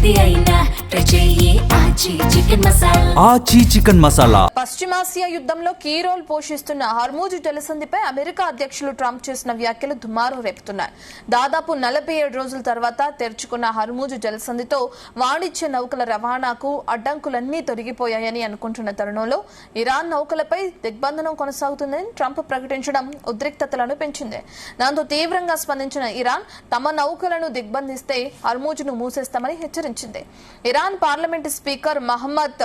ఏది అయినా ఆచి చికెన్ మసాలా. పశ్చిమాసియా యుద్ధంలో కీ రోల్ పోషిస్తున్న హర్మూజ్ జలసంధిపై అమెరికా అధ్యక్షులు ట్రంప్ చేసిన వ్యాఖ్యలు దుమారం రేపుతున్నాయి. దాదాపు 47 రోజుల తర్వాత తెరుచుకున్న హర్మూజ్ జలసంధితో వాణిజ్య నౌకల రవాణాకు అడ్డంకులన్నీ తొలగిపోయాయని అనుకుంటున్న తరుణంలో ఇరాన్ నౌకలపై దిగ్బంధనం కొనసాగుతుందని ట్రంప్ ప్రకటించడం ఉద్రిక్తతలను పెంచింది. దాంతో తీవ్రంగా స్పందించిన ఇరాన్ తమ నౌకలను దిగ్బంధిస్తే హర్మూజ్ను మూసేస్తామని హెచ్చరించింది. ఇరాన్ పార్లమెంటు స్పీకర్ మహమ్మద్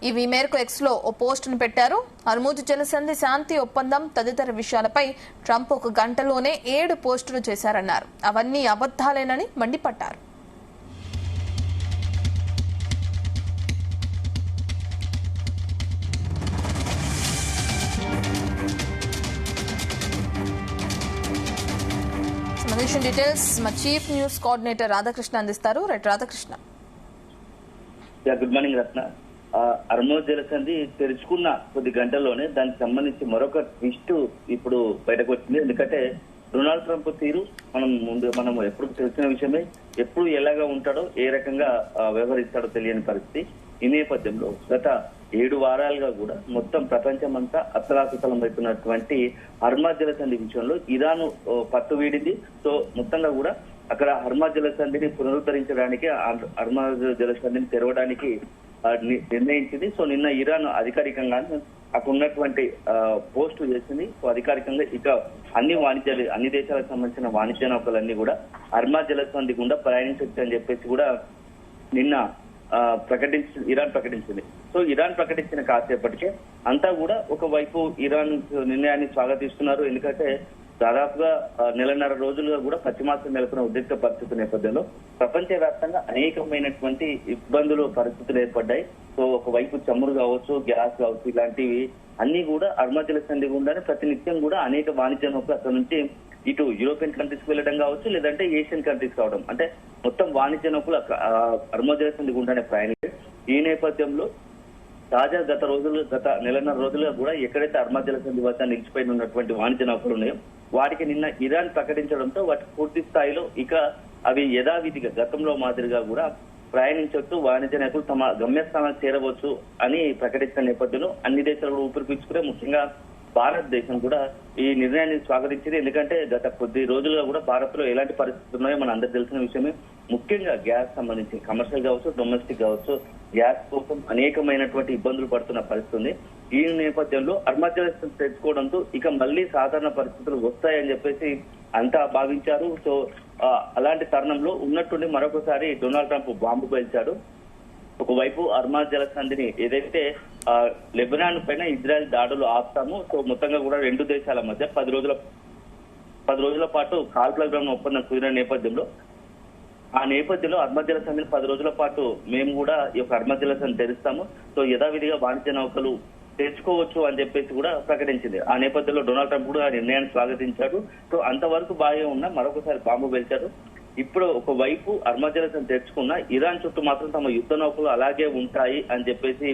ఈ మేరకు ఎక్స్ లో ఓ పోస్టును పెట్టారు. హర్మూజ్ జలసంధి శాంతి ఒప్పందం తదితర విషయాలపై ట్రంప్ ఒక గంటలోనే 7 పోస్టులు చేశారన్నారు. అవన్నీ అబద్దాలేనని మండిపడ్డారు. డీటెయిల్స్ మా చీఫ్ న్యూస్ కోఆర్డినేటర్ రాధాకృష్ణ అందిస్తారు. రైట్ రాధాకృష్ణ. గుడ్ మార్నింగ్ రత్న. హర్మూజ్ జలసంధి తెరుచుకున్న కొద్ది గంటల్లోనే దానికి సంబంధించి మరొక ట్విస్ట్ ఇప్పుడు బయటకు వచ్చింది. ఎందుకంటే డొనాల్డ్ ట్రంప్ తీరు మనం ఎప్పుడు తెలిసిన విషయమే. ఎప్పుడు ఎలాగా ఉంటాడో, ఏ రకంగా వ్యవహరిస్తాడో తెలియని పరిస్థితి. ఈ నేపథ్యంలో గత 7 వారాలుగా కూడా మొత్తం ప్రపంచం అంతా అతలాకుతలం అవుతున్నటువంటి హర్మూజ్ జలసంధి విషయంలో ఇరాన్ పట్టు వీడింది. సో మొత్తంగా కూడా అక్కడ హర్మూజ్ జలసంధిని పునరుద్ధరించడానికి, హర్మూజ్ జలసంధిని తెరవడానికి నిర్ణయించింది. సో నిన్న ఇరాన్ అధికారికంగా అక్కడ ఉన్నటువంటి పోస్టు చేసింది. సో అధికారికంగా ఇక అన్ని దేశాలకు సంబంధించిన వాణిజ్య నౌకలన్నీ కూడా హర్మూజ్ జలసంధి గుండా ప్రయాణించవచ్చు అని చెప్పేసి కూడా నిన్న ఇరాన్ ప్రకటించింది. సో ఇరాన్ ప్రకటించిన కాసేపటికే అంతా కూడా ఒకవైపు ఇరాన్ నిర్ణయాన్ని స్వాగతిస్తున్నారు. ఎందుకంటే దాదాపుగా 1.5 రోజులుగా కూడా పశ్చిమాసియా నెలకొన్న ఉద్రిక్త పరిస్థితుల నేపథ్యంలో ప్రపంచవ్యాప్తంగా అనేకమైనటువంటి పరిస్థితులు ఏర్పడ్డాయి. సో ఒకవైపు చమురు కావచ్చు, గ్యాస్ కావచ్చు, ఇలాంటివి అన్ని కూడా హర్మూజ్ జలసంధి గుండానే ప్రతినిత్యం కూడా అనేక వాణిజ్య నౌకలు అక్కడ నుంచి ఇటు యూరోపియన్ కంట్రీస్ కి వెళ్ళడం కావచ్చు, లేదంటే ఏషియన్ కంట్రీస్ కావడం, అంటే మొత్తం వాణిజ్య నౌకలు హర్మూజ్ జలసంధి గుండానే ప్రయాణించాయి. ఈ నేపథ్యంలో తాజా గత 1.5 రోజులుగా కూడా ఎక్కడైతే హర్మూజ్ జలసంధి వద్ద నిలిచిపోయిన ఉన్నటువంటి వాణిజ్య నౌకలు ఉన్నాయో వాటికి నిన్న ఇరాన్ ప్రకటించడంతో వాటి పూర్తి స్థాయిలో ఇక అవి యథావిధిగా గతంలో మాదిరిగా కూడా ప్రయాణించవచ్చు, వాణిజ్య నౌకలు తమ గమ్యస్థానాలు చేరవచ్చు అని ప్రకటించిన నేపథ్యంలో అన్ని దేశాలు కూడా ఊపిరి పీల్చుకునే, ముఖ్యంగా భారతదేశం కూడా ఈ నిర్ణయాన్ని స్వాగతించింది. ఎందుకంటే గత కొద్ది రోజులుగా కూడా భారత్ లో ఎలాంటి పరిస్థితులు ఉన్నాయో మన అందరికి తెలిసిన విషయమే. ముఖ్యంగా గ్యాస్ సంబంధించి కమర్షియల్ కావచ్చు, డొమెస్టిక్ కావచ్చు, గ్యాస్ కోసం అనేకమైనటువంటి ఇబ్బందులు పడుతున్న పరిస్థితి ఉంది. ఈ నేపథ్యంలో హర్మూజ్ జలసంధి తెచ్చుకోవడంతో ఇక మళ్ళీ సాధారణ పరిస్థితులు వస్తాయని చెప్పేసి అంతా భావించారు. సో అలాంటి తరుణంలో ఉన్నట్టుండి మరొకసారి డొనాల్డ్ ట్రంప్ బాంబు పేల్చాడు. ఒకవైపు హర్మూజ్ జలసంధిని ఏదైతే లెబనాన్ పైన ఇజ్రాయెల్ దాడులు ఆపుతాము, సో మొత్తంగా కూడా 2 దేశాల మధ్య 10 రోజుల పాటు కాల్పుల విరమణ ఒప్పందం కుదిరిన నేపథ్యంలో హర్మూజ్ జలసంధిని 10 రోజుల పాటు మేము కూడా ఈ యొక్క హర్మూజ్ జలసంధిని తెరుస్తాము, సో యథావిధిగా వాణిజ్య నౌకలు తెచ్చుకోవచ్చు అని చెప్పేసి కూడా ప్రకటించింది. ఆ నేపథ్యంలో డొనాల్డ్ ట్రంప్ కూడా ఆ నిర్ణయాన్ని స్వాగతించాడు. సో అంతవరకు బాగా ఉన్నా మరొకసారి బాంబు పేల్చారు. ఇప్పుడు ఒకవైపు హర్మూజ్ జలసంధి తెచ్చుకున్న ఇరాన్ చుట్టూ మాత్రం తమ యుద్ధ నౌకలు అలాగే ఉంటాయి అని చెప్పేసి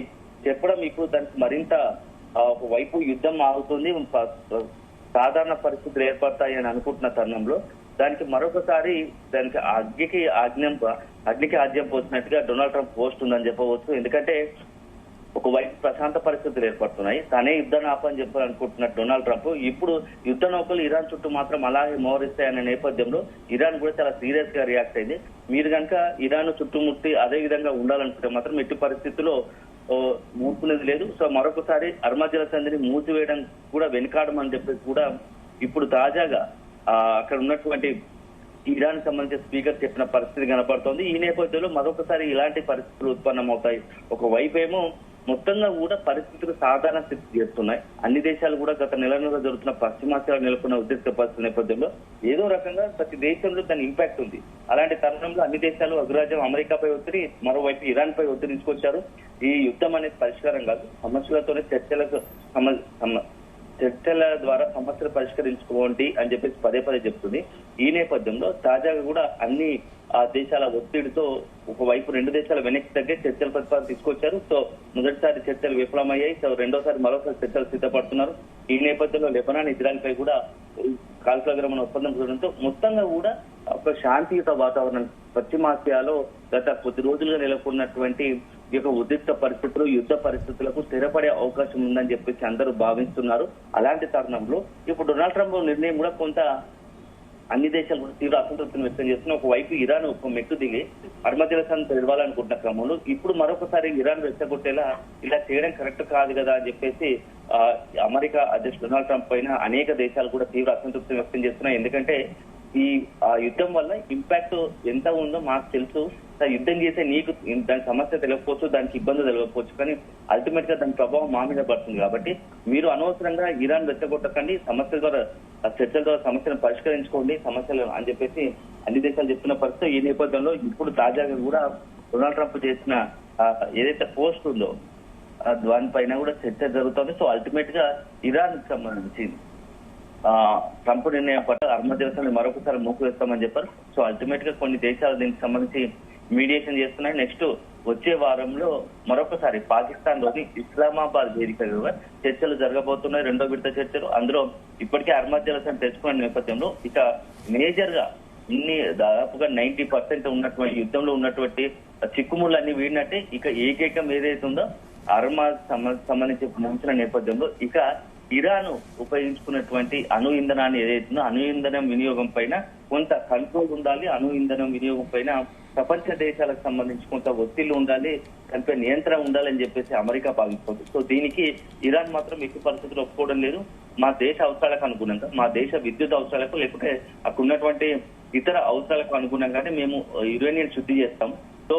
చెప్పడం ఇప్పుడు దానికి మరింత ఒకవైపు యుద్ధం ఆగుతుంది, సాధారణ పరిస్థితులు ఏర్పడతాయి అని అనుకుంటున్న తరుణంలో దానికి మరొకసారి అగ్నికి ఆజ్యం పోసినట్టుగా డొనాల్డ్ ట్రంప్ పోస్ట్ ఉందని చెప్పవచ్చు. ఎందుకంటే ఒకవైపు ప్రశాంత పరిస్థితులు ఏర్పడుతున్నాయి, తనే యుద్ధాన్ని ఆపని చెప్పాలనుకుంటున్న డొనాల్డ్ ట్రంప్ ఇప్పుడు యుద్ధ నౌకలు ఇరాన్ చుట్టూ మాత్రం అలాగే మోహరిస్తాయనే నేపథ్యంలో ఇరాన్ కూడా చాలా సీరియస్ గా రియాక్ట్ అయింది. మీరు కనుక ఇరాన్ చుట్టుముట్టి అదే విధంగా ఉండాలనుకుంటే మాత్రం ఎట్టి పరిస్థితుల్లో మూసుకునేది లేదు. సో మరొకసారి హర్మూజ్ జలసంధిని మూసివేయడం కూడా వెనుకాడమని చెప్పేసి కూడా ఇప్పుడు తాజాగా అక్కడ ఉన్నటువంటి ఇరాన్ సంబంధించిన స్పీకర్ చెప్పిన పరిస్థితి కనపడుతోంది. ఈ నేపథ్యంలో మరొకసారి ఇలాంటి పరిస్థితులు ఉత్పన్నమవుతాయి. ఒకవైపు ఏమో మొత్తంగా కూడా పరిస్థితులు సాధారణ స్థితి చేస్తున్నాయి. అన్ని దేశాలు కూడా గత నెలలుగా జరుగుతున్న పశ్చిమాసియాలో నెలకొన్న ఉద్రిక్త పరిస్థితుల నేపథ్యంలో ఏదో రకంగా ప్రతి దేశంలో దాని ఇంపాక్ట్ ఉంది. అలాంటి తరుణంలో అన్ని దేశాలు అగ్రరాజ్యం అమెరికాపై ఒత్తిడి, మరోవైపు ఇరాన్ పై ఒత్తిడి తీసుకొచ్చారు. ఈ యుద్ధం అనేది పరిష్కారం కాదు, సమస్యలతోనే చర్చల ద్వారా సమస్యలు పరిష్కరించుకోండి అని చెప్పేసి పదే చెప్తుంది. ఈ నేపథ్యంలో తాజాగా కూడా అన్ని దేశాల ఒత్తిడితో ఒకవైపు 2 దేశాల వెనక్కి తగ్గే చర్చల ప్రతిపాదన తీసుకొచ్చారు. సో మొదటిసారి చర్చలు విఫలమయ్యాయి. సో రెండోసారి మరోసారి చర్చలు సిద్ధపడుతున్నారు. ఈ నేపథ్యంలో లెబనాన్, ఇజ్రాయెల్ పై కూడా కాల్పుల విరమణ ఒప్పందం చూడడంతో మొత్తంగా కూడా ఒక శాంతియుత వాతావరణం పశ్చిమాసియాలో గత కొద్ది రోజులుగా నెలకొన్నటువంటి ఈ యొక్క ఉద్రిక్త పరిస్థితులు, యుద్ధ పరిస్థితులకు స్థిరపడే అవకాశం ఉందని చెప్పేసి అందరూ భావిస్తున్నారు. అలాంటి తరుణంలో ఇప్పుడు డొనాల్డ్ ట్రంప్ నిర్ణయం కూడా కొంత అన్ని దేశాలు కూడా తీవ్ర అసంతృప్తిని వ్యక్తం చేస్తున్న ఒకవైపు ఇరాన్ ఒక మెట్టు దిగి అర్మజలసాన్ని తెరవాలనుకుంటున్న క్రమంలో ఇప్పుడు మరొకసారి ఇరాన్ రెచ్చగొట్టేలా ఇలా చేయడం కరెక్ట్ కాదు కదా అని చెప్పేసి అమెరికా అధ్యక్షుడు డొనాల్డ్ ట్రంప్ పైన అనేక దేశాలు కూడా తీవ్ర అసంతృప్తిని వ్యక్తం చేస్తున్నాయి. ఎందుకంటే ఈ యుద్ధం వల్ల ఇంపాక్ట్ ఎంత ఉందో మాకు తెలుసు. యుద్ధం చేసే నీకు దాని సమస్య తెలియకపోవచ్చు, దానికి ఇబ్బంది తెలియకపోవచ్చు, కానీ అల్టిమేట్ గా దాని ప్రభావం మా మీద పడుతుంది. కాబట్టి మీరు అనవసరంగా ఇరాన్ రెచ్చగొట్టకండి, సమస్యల ద్వారా చర్చల ద్వారా సమస్యను పరిష్కరించుకోండి సమస్యలు అని చెప్పేసి అన్ని దేశాలు చెప్తున్న పరిస్థితి. ఈ నేపథ్యంలో ఇప్పుడు తాజాగా కూడా డొనాల్డ్ ట్రంప్ చేసిన ఏదైతే పోస్ట్ ఉందో దానిపైన కూడా చర్చ జరుగుతుంది. సో అల్టిమేట్ గా ఇరాన్ కి సంబంధించి ట్రంప్ నిర్ణయం పట్ల అర్మజలసాన్ని మరొకసారి మూసివేస్తామని చెప్పారు. సో అల్టిమేట్ గా కొన్ని దేశాలు దీనికి సంబంధించి మీడియేషన్ చేస్తున్నాయి. నెక్స్ట్ వచ్చే వారంలో మరొకసారి పాకిస్తాన్ లోని ఇస్లామాబాద్ వేదికగా చర్చలు జరగబోతున్నాయి, రెండో విడత చర్చలు. అందులో ఇప్పటికే అర్మజలసాన్ని తెచ్చుకున్న నేపథ్యంలో ఇక మేజర్ గా దాదాపుగా 90% ఉన్నటువంటి యుద్ధంలో ఉన్నటువంటి చిక్కుముళ్ళన్నీ వీడినట్టే ఇక ఏకైకం ఏదైతే ఉందో అర్మాజ్ సంబంధించి ముంచిన నేపథ్యంలో ఇక ఇరాన్ ఉపయోగించుకున్నటువంటి అణు ఇంధనాన్ని ఏదైతుందో అణు ఇంధనం వినియోగం పైన కొంత కంట్రోల్ ఉండాలి, అణు ఇంధనం వినియోగం పైన ప్రపంచ దేశాలకు సంబంధించి కొంత ఒత్తిళ్లు ఉండాలి, దానిపై నియంత్రణ ఉండాలని చెప్పేసి అమెరికా భావిస్తుంది. సో దీనికి ఇరాన్ మాత్రం ఎట్టి పరిస్థితులు ఒప్పుకోవడం లేదు. మా దేశ అవసరాలకు అనుగుణంగా, మా దేశ విద్యుత్ అవసరాలకు లేకపోతే అక్కడ ఉన్నటువంటి ఇతర అవసరాలకు అనుగుణంగానే మేము యురేనియం శుద్ధి చేస్తాం. సో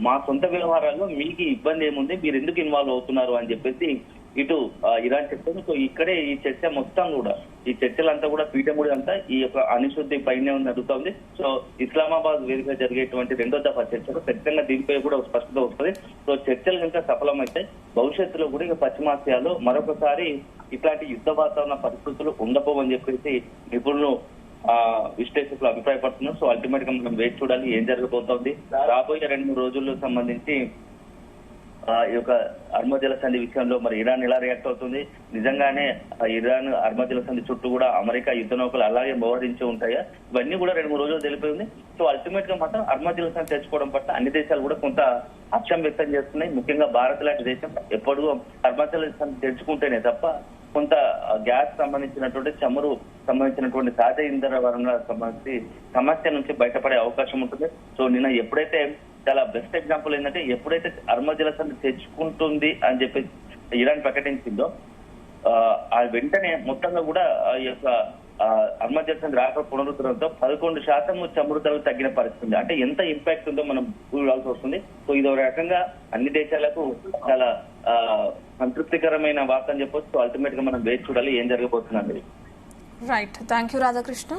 మా సొంత వ్యవహారాల్లో మీకు ఇబ్బంది ఏముంది, మీరు ఎందుకు ఇన్వాల్వ్ అవుతున్నారు అని చెప్పేసి ఇటు ఇరాన్ చెప్తుంది. సో ఇక్కడే ఈ చర్చ మొత్తం కూడా ఈ చర్చలంతా కూడా పీఠముడి అంతా ఈ యొక్క అణుశుద్ధి పైనే జరుగుతుంది. సో ఇస్లామాబాద్ వేదిక జరిగేటువంటి రెండో దఫా చర్చలు ఖచ్చితంగా దీనిపై కూడా స్పష్టత వస్తుంది. సో చర్చలు కనుక సఫలమైతే భవిష్యత్తులో కూడా ఇక పశ్చిమాసియాలో మరొకసారి ఇట్లాంటి యుద్ధ వాతావరణ పరిస్థితులు ఉండబోవని చెప్పేసి నిపుణులు విశ్లేషకులు అభిప్రాయపడుతున్నారు. సో అల్టిమేట్ గా మనం వేచి చూడాలి ఏం జరగబోతోంది. రాబోయే 2-3 రోజులకు సంబంధించి ఈ యొక్క అర్మజల సంధి విషయంలో మరి ఇరాన్ ఎలా రియాక్ట్ అవుతుంది, నిజంగానే ఇరాన్ అర్మజల సంధి చుట్టూ కూడా అమెరికా యుద్ధ నౌకలు అలాగే మోహరించి ఉంటాయా, ఇవన్నీ కూడా 2-3 రోజులు తెలిపింది. సో అల్టిమేట్ గా మాత్రం అర్మజల సంధి తెచ్చుకోవడం పట్ల అన్ని దేశాలు కూడా కొంత హర్షం వ్యక్తం చేస్తున్నాయి. ముఖ్యంగా భారత్ లాంటి దేశం ఎప్పుడు అర్మజల సంధి తెచ్చుకుంటేనే తప్ప కొంత గ్యాస్ సంబంధించినటువంటి చమురు సంబంధించినటువంటి సహజ ఇంధన వనరులకు సంబంధించి సమస్య నుంచి బయటపడే అవకాశం ఉంటుంది. సో నిన్న ఎప్పుడైతే చాలా బెస్ట్ ఎగ్జాంపుల్ ఏంటంటే ఎప్పుడైతే అర్మజలసాన్ని తెచ్చుకుంటుంది అని చెప్పి ఇరాన్ ప్రకటించిందో ఆ వెంటనే మొత్తంగా కూడా ఈ యొక్క అర్మజలసాన్ని రాక పునరుద్ధరణతో 11% చమురు ధరలు తగ్గిన పరిస్థితి. అంటే ఎంత ఇంపాక్ట్ ఉందో మనం చూడాల్సి వస్తుంది. సో ఇది ఒక రకంగా అన్ని దేశాలకు చాలా సంతృప్తికరమైన వార్త అని చెప్పొచ్చు. అల్టిమేట్ గా మనం వేచి చూడాలి ఏం జరగబోతుందండి. Right, thank you Radhakrishna.